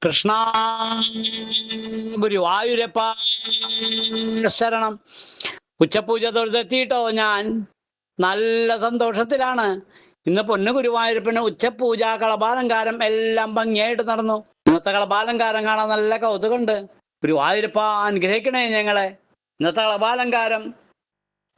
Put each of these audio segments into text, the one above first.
കൃഷ്ണ ഗുരുവായൂരപ്പ ശരണം. ഉച്ചപൂജ തൊഴുതെത്തിയിട്ടോ ഞാൻ. നല്ല സന്തോഷത്തിലാണ്. ഇന്ന് പൊന്നു ഗുരുവായൂരപ്പന് ഉച്ചപൂജ കളഭാലങ്കാരം എല്ലാം ഭംഗിയായിട്ട് നടന്നു. ഇന്നത്തെ കളഭാലങ്കാരം കാണാൻ നല്ല കൗതുകമുണ്ട്. ഗുരുവായൂരപ്പ അനുഗ്രഹിക്കണേ ഞങ്ങളെ. ഇന്നത്തെ കളഭാലങ്കാരം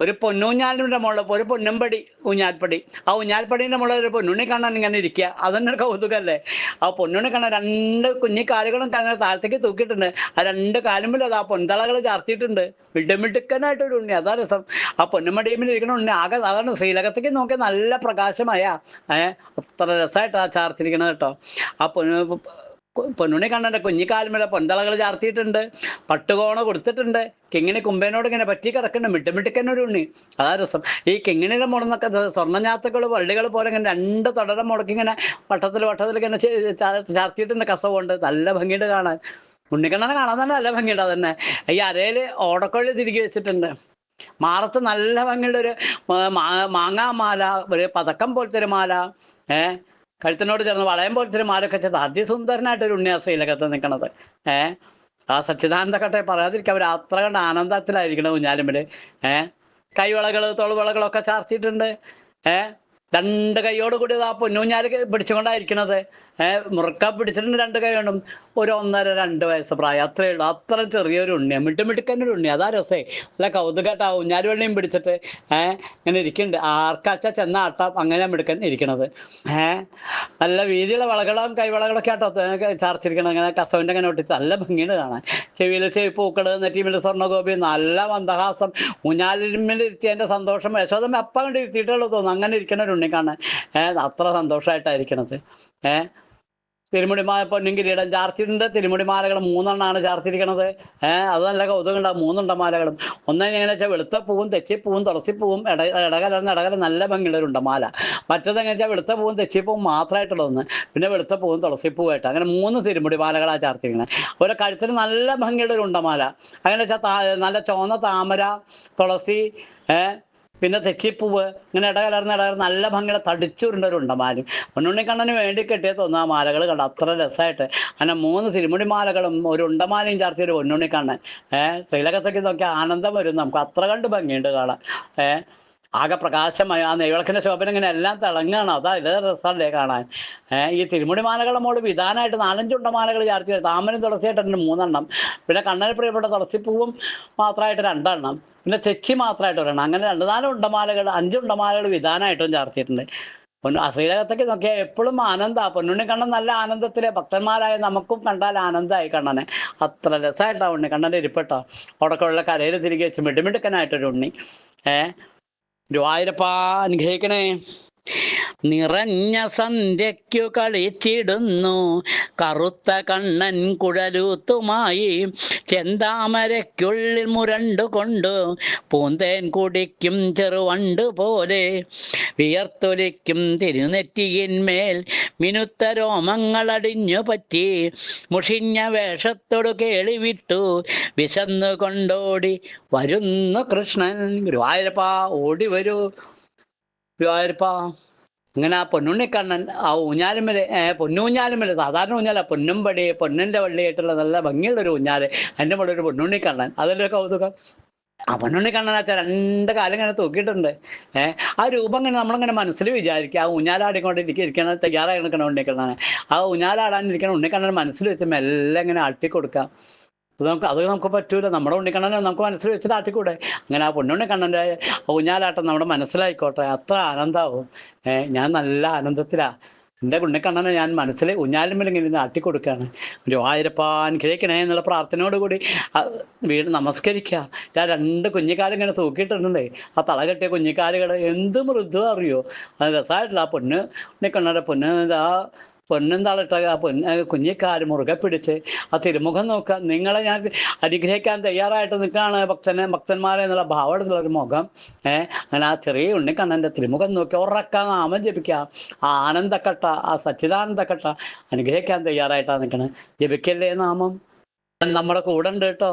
ഒരു പൊന്നൂഞ്ഞാലിന്റെ മുകളിൽ ഒരു പൊന്നുംപടി ഊഞ്ഞാൽപ്പടി. ആ ഊഞ്ഞാൽപ്പടീന്റെ മുകളിൽ ഒരു പൊന്നുണ്ണി കാണാൻ ഇങ്ങനെ ഇരിക്കുക. അതെന്നെ കൗതുകല്ലേ. ആ പൊന്നുണ്ണി കാണാൻ രണ്ട് കുഞ്ഞിക്കാലുകളും കാണാൻ താഴത്തേക്ക് തൂക്കിയിട്ടുണ്ട്. ആ രണ്ട് കാലുമ്പിൽ അത് ആ പൊന്തളകൾ ചാർത്തിയിട്ടുണ്ട്. മിടുമിടുക്കനായിട്ടൊരു ഉണ്ണി. അതാ രസം. ആ പൊന്നുമടിയുമ്പിൽ ഇരിക്കണ ഉണ്ണി ആകെ അതാണ് ശ്രീലകത്തേക്ക് നോക്കിയാൽ നല്ല പ്രകാശമായ അത്ര രസമായിട്ട് ആ ചാർത്തിരിക്കണത് കേട്ടോ. ആ പൊന്നുണ്ണി കണ്ണൻ്റെ കുഞ്ഞിക്കാലുമേലെ പൊന്തളകൾ ചാർത്തിയിട്ടുണ്ട്. പട്ടുകോണ കൊടുത്തിട്ടുണ്ട്. കിങ്ങിണി കുമ്പേനോട് ഇങ്ങനെ പറ്റി കിടക്കുന്നുണ്ട്. മിട്ടുമിട്ടുക്കനൊരു ഉണ്ണി. അതാ രസം. ഈ കിങ്ങിണിയുടെ മുടന്നൊക്കെ സ്വർണ്ണഞ്ഞാത്തുകൾ വള്ളികൾ പോലെ ഇങ്ങനെ രണ്ട് തുടരെ മുടക്കി ഇങ്ങനെ വട്ടത്തിൽ ഇങ്ങനെ ചാർത്തിയിട്ടുണ്ട്. കസവുണ്ട്. നല്ല ഭംഗിയുണ്ട് കാണാൻ. ഉണ്ണിക്കണ്ണനെ കാണാൻ തന്നെ നല്ല ഭംഗിയുണ്ട്. അതന്നെ ഈ അരയിൽ ഓടക്കൊള്ളി തിരികെ വെച്ചിട്ടുണ്ട്. മാറത്ത് നല്ല ഭംഗിയുള്ള ഒരു മാങ്ങാമാല, ഒരു പതക്കം പോലത്തെ ഒരു മാല, കഴുത്തിനോട് ചേർന്ന് വളയം പോലത്തെ ഒരു മാലൊക്കെ ചെയ്ത് അതിസുന്ദരനായിട്ടൊരു ഉണ്ണിയാ ശ്രീലകത്ത് നിൽക്കണത്. ആ സച്ചിദാനന്ദ കട്ടെ പറയാതിരിക്കുക. അവർ അത്ര കണ്ട് ആനന്ദത്തിലായിരിക്കണം ഊഞ്ഞാലുമ്പില്. കൈവളകൾ തോൾവളകളൊക്കെ ചാർത്തിയിട്ടുണ്ട്. രണ്ട് കൈയോട് കൂടി ആ പൊന്നൂഞ്ഞാല് പിടിച്ചുകൊണ്ടായിരിക്കണത്. മുറുക്ക പിടിച്ചിട്ടുണ്ട് രണ്ട് കൈ കൊണ്ടും. ഒരു 1.5-2 വയസ്സ് പ്രായം, അത്രയേ ഉള്ളൂ. അത്ര ചെറിയൊരു ഉണ്ണിയാണ്. മിട്ടുമിടുക്കനൊരു ഉണ്ണി. അതാ രസേ. നല്ല കൗതുകമായിട്ട് ആ ഊഞ്ഞാല് വെള്ളിയും പിടിച്ചിട്ട് ഇങ്ങനെ ഇരിക്കുന്നുണ്ട്. ആർക്കാച്ചാ ചെന്ന ആട്ടാം. അങ്ങനെ മിടുക്കൻ ഇരിക്കണത്. നല്ല വീതിയുള്ള വളകളും കൈവളകളൊക്കെ ആട്ടോ ചാർത്തിരിക്കണം. അങ്ങനെ കസവിൻ്റെ അങ്ങനെ ഒട്ടിച്ച് നല്ല ഭംഗിയുണ്ട് കാണാൻ. ചെവിയിൽ ചെവിപ്പൂക്കൾ, നെറ്റിമിൽ സ്വർണ്ണഗോപി, നല്ല മന്ദഹാസം. ഊഞ്ഞാലിന്മേൽ ഇരുത്തിയതിൻ്റെ സന്തോഷം യശോദമ്മ അപ്പം കണ്ട് ഇരുത്തിയിട്ടുള്ളൂ തോന്നുന്നു. അങ്ങനെ ഇരിക്കണ ഒരു ഉണ്ണി കാണാൻ അത്ര സന്തോഷമായിട്ടായിരിക്കണത്. തിരുമുടിമാല പൊന്നും കിരീടം ചാർത്തിയിട്ടുണ്ട്. തിരുമുടിമാലകൾ 3 ചാർത്തിരിക്കണത്. അത് നല്ല കൗതുകം ഉണ്ടാവും. 3 മാലകളും. ഒന്നെങ്ങനെ വെച്ചാൽ വെളുത്ത പൂവും തെച്ചിപ്പൂവും തുളസിപ്പൂവും ഇടകലർന്ന് നല്ല ഭംഗിയുള്ള ഒരു ഉണ്ടമാല. മറ്റേതെങ്ങനെ വെച്ചാൽ വെളുത്ത പൂവും തെച്ചിപ്പൂവും മാത്രമായിട്ടുള്ള ഒന്ന്, പിന്നെ വെളുത്ത പൂവും തുളസിപ്പൂവായിട്ട്, അങ്ങനെ 3 തിരുമുടിമാലകളാണ് ചാർത്തിരിക്കുന്നത്. അതുപോലെ കഴുത്തിന് നല്ല ഭംഗിയുള്ള ഒരു ഉണ്ടമാല. അങ്ങനെ വെച്ചാൽ നല്ല ചുവന്ന താമര, തുളസി, പിന്നെ തെച്ചിപ്പൂവ്, ഇങ്ങനെ ഇടകലർന്ന് നല്ല ഭംഗിയുടെ തടിച്ചുരുണ്ട ഒരു ഉണ്ടമാലും. പൊന്നുണ്ണിക്കണ്ണന് വേണ്ടി കെട്ടിയ തോന്നുന്നു ആ മാലകൾ കണ്ട അത്ര രസമായിട്ട്. അങ്ങനെ 3 തിരുമുടിമാലകളും ഒരു ഉണ്ടമാലയും ചാർത്തിയ ഒരു പൊന്നുണ്ണിക്കണ്ണൻ. ശ്രീലകത്തേക്ക് നോക്കിയാൽ ആനന്ദം വരും നമുക്ക്. അത്ര കണ്ട് ഭംഗിയുണ്ട് കാണാൻ. ആകെ പ്രകാശമായി ആ നെയ്വിളക്കിൻ്റെ ശോഭന ഇങ്ങനെ എല്ലാം തിളങ്ങുകയാണ്. അതാ ഇതേ രസമല്ലേ കാണാൻ. ഈ തിരുമുടിമാലകളുടെ മോള് വിധാനമായിട്ട് 4-5 ഉണ്ടമാലകൾ ചാർത്തി. താമരം തുളസിയായിട്ടുണ്ട് 3 പിന്നെ കണ്ണന് പ്രിയപ്പെട്ട തുളസിപ്പൂവും മാത്രമായിട്ട് 2 പിന്നെ തെച്ചി മാത്രമായിട്ട് 1. അങ്ങനെ 2-4 ഉണ്ടമാലകൾ, 5 ഉണ്ടമാലകൾ വിധാനമായിട്ടും ചാർത്തിയിട്ടുണ്ട്. ശ്രീലകത്തേക്ക് നോക്കിയാൽ എപ്പോഴും ആനന്ദമാണ്. പൊന്നുണ്ണിക്കണ്ണൻ നല്ല ആനന്ദത്തിലെ ഭക്തന്മാരായ നമുക്കും കണ്ടാൽ ആനന്ദമായി കണ്ണനെ. അത്ര രസമായിട്ടാണ് ഉണ്ണിക്കണ്ണൻ്റെ ഇരിപ്പെട്ടോ. അവിടെയൊക്കെയുള്ള കരയിൽ തിരികെ വെച്ച് മിടുമിടുക്കനായിട്ടൊരു ഉണ്ണി. ഗുരുവായൂരപ്പ അനുഗ്രഹിക്കണേ. നിറഞ്ഞ സന്ധ്യയ്ക്കു കളിച്ചിടുന്നു കറുത്ത കണ്ണൻ കുഴലൂത്തുമായി. ചെന്താമരയ്ക്കുള്ളിൽ മുരണ്ടുകൊണ്ടു പൂന്തേൻ കുടിക്കും ചെറുവണ്ട് പോലെ. വിയർത്തൊലിക്കും തിരുനെറ്റിയിന്മേൽ മിനുത്ത രോമങ്ങളടിഞ്ഞു പറ്റി. മുഷിഞ്ഞ വേഷത്തോടു കേളിവിട്ടു വിശന്നു കൊണ്ടോടി വരുന്നു കൃഷ്ണൻ. ഗുരുവായൂരപ്പ ഓടി വരൂ ഗുരുവായൂരപ്പ. അങ്ങനെ ആ പൊന്നുണ്ണിക്കണ്ണൻ ആ ഊഞ്ഞാലുമ്മൽ, പൊന്നൂഞ്ഞാലുമ്മൽ, സാധാരണ ഊഞ്ഞാല, പൊന്നുംപടി പൊന്നിൻ്റെ വള്ളിയായിട്ടുള്ള നല്ല ഭംഗിയുള്ളൊരു ഊഞ്ഞാല്. അതിൻ്റെ മുകളിൽ ഒരു പൊന്നുണ്ണിക്കണ്ണൻ. അതിലൊരു കൗതുകം. ആ പൊന്നുണ്ണിക്കണ്ണനാച്ച 2 കാലം ഇങ്ങനെ തൂക്കിയിട്ടുണ്ട്. ആ രൂപം ഇങ്ങനെ നമ്മളിങ്ങനെ മനസ്സിൽ വിചാരിക്കുക. ആ ഊഞ്ഞാലാടിക്കൊണ്ട് ഇരിക്കണ തയ്യാറായി നിൽക്കണ ഉണ്ണിക്കണ്ണനെ. ആ ഊഞ്ഞാലാടാനിരിക്കണ ഉണ്ണിക്കണ്ണൻ മനസ്സിൽ വെച്ച് മെല്ലെ ഇങ്ങനെ ആട്ടിക്കൊടുക്കാം. അത് നമുക്ക് പറ്റൂല. നമ്മുടെ ഉണ്ണിക്കണ്ണനെ നമുക്ക് മനസ്സിൽ വെച്ചിട്ട് ആട്ടിക്കൂടെ. അങ്ങനെ ആ പൊന്നുണ്ണിക്കണ്ണൻ്റെ ഊഞ്ഞാലാട്ടം നമ്മുടെ മനസ്സിലായിക്കോട്ടെ. അത്ര ആനന്ദമാവും. ഞാൻ നല്ല ആനന്ദത്തിലാണ്. എൻ്റെ ഉണ്ണിക്കണ്ണനെ ഞാൻ മനസ്സിൽ ഊഞ്ഞാലുമ്മൽ ഇങ്ങനെ ആട്ടിക്കൊടുക്കുകയാണ്. ഗുരുവായൂരപ്പ അനുഗ്രഹിക്കണേ എന്നുള്ള പ്രാർത്ഥനയോടുകൂടി വീട് നമസ്കരിക്കുക. 2 കുഞ്ഞിക്കാലും ഇങ്ങനെ തൂക്കിയിട്ടുണ്ടേ. ആ തള കെട്ടിയ കുഞ്ഞിക്കാലുകൾ എന്ത് മൃദു അറിയോ. അത് രസമായിട്ടില്ല. ആ ഉണ്ണിക്കണ്ണൻ്റെ പൊന്നെന്താളിട്ട ആ കുഞ്ഞിക്കാല് മുറുകെ പിടിച്ച് ആ തിരുമുഖം നോക്കുക. നിങ്ങളെ ഞാൻ അനുഗ്രഹിക്കാൻ തയ്യാറായിട്ട് നിൽക്കുകയാണ് ഭക്തന്മാരെ എന്നുള്ള ഭാവമുള്ളൊരു മുഖം. അങ്ങനെ ആ ചെറിയ ഉണ്ണിക്കണ്ണൻ്റെ തിരുമുഖം നോക്കി ഉറക്കാൻ നാമം ജപിക്കുക. ആ ആനന്ദക്കട്ട, ആ സച്ചിദാനന്ദക്കട്ട അനുഗ്രഹിക്കാൻ തയ്യാറായിട്ടാണ് നിൽക്കണത്. ജപിക്കല്ലേ നാമം. നമ്മുടെ കൂടെ ഉണ്ട് കേട്ടോ.